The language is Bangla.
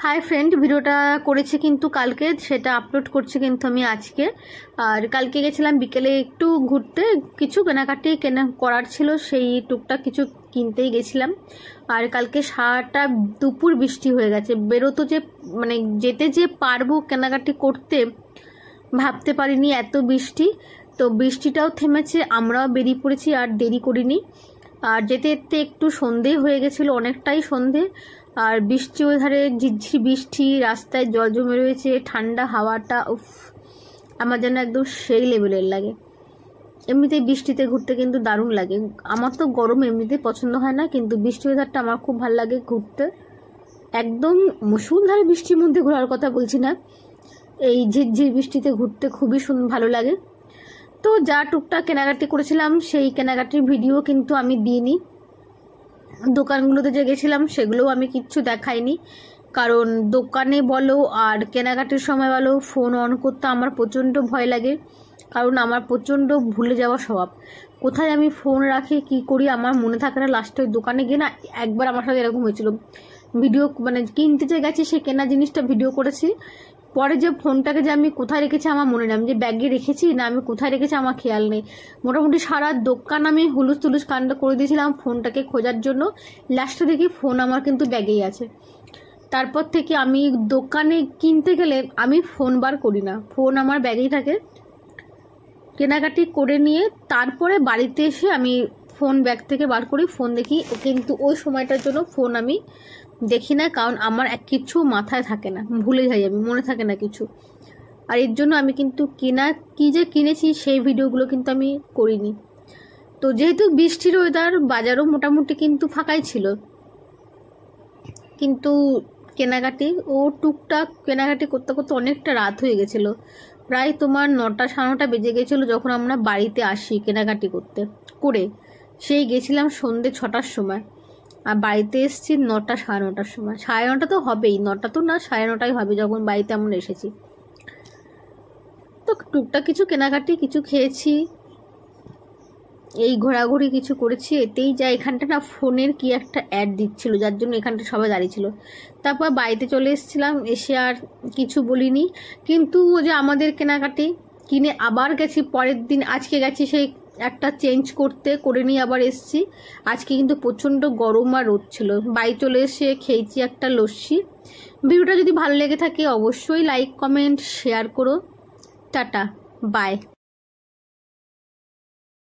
हाय फ्रेंड ভিডিওটা করেছি কিন্তু কালকে সেটা আপলোড করছি কিন্তু আমি আজকে। আর কালকে গেছিলাম বিকেলে একটু ঘুরতে, কিছু কেনাকাটি করার ছিল, সেই টুকটাক কিছু কিনতেই গেছিলাম। আর কালকে সারাটা দুপুর বৃষ্টি হয়ে গেছে, বেরোতো যে মানে যেতে যে পারবো কেনাকাটি করতে ভাবতে পারিনি, এত বৃষ্টি। তো বৃষ্টিটাও থেমেছে, আমরাও বেরিয়ে পড়েছি, আর দেরি করিনি। আর যেতে যেতে একটু সন্ধে হয়ে গেছিলো, অনেকটাই সন্ধে। আর বৃষ্টি ওধারে ঝিরঝির বৃষ্টি, রাস্তায় জল জমে রয়েছে, ঠান্ডা হাওয়াটা উফ আমার যেন একদম সেই লেভেলের লাগে। এমনিতেই বৃষ্টিতে ঘুরতে কিন্তু দারুণ লাগে। আমার তো গরম এমনিতেই পছন্দ হয় না, কিন্তু বৃষ্টি ওয়েদারটা আমার খুব ভালো লাগে ঘুরতে। একদম মুষলধারে বৃষ্টির মধ্যে ঘোরার কথা বলছি না, এই ঝিরঝির বৃষ্টিতে ঘুরতে খুবই ভালো লাগে। তো যা টুকটাক কেনাকাটি করেছিলাম সেই কেনাকাটির ভিডিও কিন্তু আমি দিইনি। দোকানগুলোতে যে গেছিলাম সেগুলোও আমি কিচ্ছু দেখাইনি, কারণ দোকানে বলো আর কেনাকাটির সময় বলো ফোন অন করতে আমার প্রচণ্ড ভয় লাগে, কারণ আমার প্রচণ্ড ভুলে যাওয়া স্বভাব। কোথায় আমি ফোন রাখি কী করি আমার মনে থাকে না। লাস্টে ওই দোকানে গিয়ে না একবার আমার সাথে এরকম হয়েছিল, ভিডিও মানে কিনতে যে গেছি সে কেনা জিনিসটা ভিডিও করেছি, পরে যে ফোনটাকে যে আমি কোথায় রেখেছি আমার মনে নেই, আমি যে ব্যাগে রেখেছি না আমি কোথায় রেখেছি আমার খেয়াল নেই। মোটামুটি সারা দোকান আমি হুলুস তুলুস কাণ্ড করে দিয়েছিলাম ফোনটাকে খোঁজার জন্য। লাস্টে দেখি ফোন আমার কিন্তু ব্যাগেই আছে। তারপর থেকে আমি দোকানে কিনতে গেলে আমি ফোন বার করি না, ফোন আমার ব্যাগেই থাকে। কেনাকাটি করে নিয়ে তারপরে বাড়িতে এসে আমি ফোন ব্যাগ থেকে বার করি, ফোন দেখি, কিন্তু ওই সময়টার জন্য ফোন আমি দেখি না, কারণ আমার কিচ্ছু মাথায় থাকে না, ভুলে যাই আমি, মনে থাকে না কিছু। আর এর জন্য আমি কিন্তু কী যে কিনেছি সেই ভিডিওগুলো কিন্তু আমি করিনি। তো যেহেতু বৃষ্টির ওয়েদার, বাজারও মোটামুটি কিন্তু ফাঁকাই ছিল, কিন্তু কেনাকাটি টুকটাক কেনাকাটি করতে করতে অনেকটা রাত হয়ে গেছিলো। প্রায় তোমার 9টা 9:30 বেজে গেছিলো যখন আমরা বাড়িতে আসি কেনাকাটি করে। সেই গেছিলাম সন্ধ্যে 6টার সময়, আর বাড়িতে এসেছি 9টা 9:30 সময়। 9:30 তো হবেই, 9টা তো না 9:30 হবে যখন বাড়িতে আমরা এসেছি। তো টুকটাক কিছু কেনাকাটি, কিছু খেয়েছি, এই ঘোরাঘুরি কিছু করেছি, এতেই যা। এখানটা না ফোনের কি একটা অ্যাড দিচ্ছিল, যার জন্য এখানটা সবাই দাঁড়িয়েছিল। তারপর বাড়িতে চলে এসেছিলাম, এসে আর কিছু বলিনি। কিন্তু ও যে আমাদের কেনাকাটি কিনে আবার গেছি পরের দিন, আজকে গেছি সেই একটা চেঞ্জ করে নিয়ে আবার এসেছি। আজকে কিন্তু প্রচণ্ড গরম আর রোদ ছিল। বাড়ি চলে এসে খেয়েছি একটা লস্যি। ভিডিওটা যদি ভালো লেগে থাকে অবশ্যই লাইক কমেন্ট শেয়ার করো। Tata, by.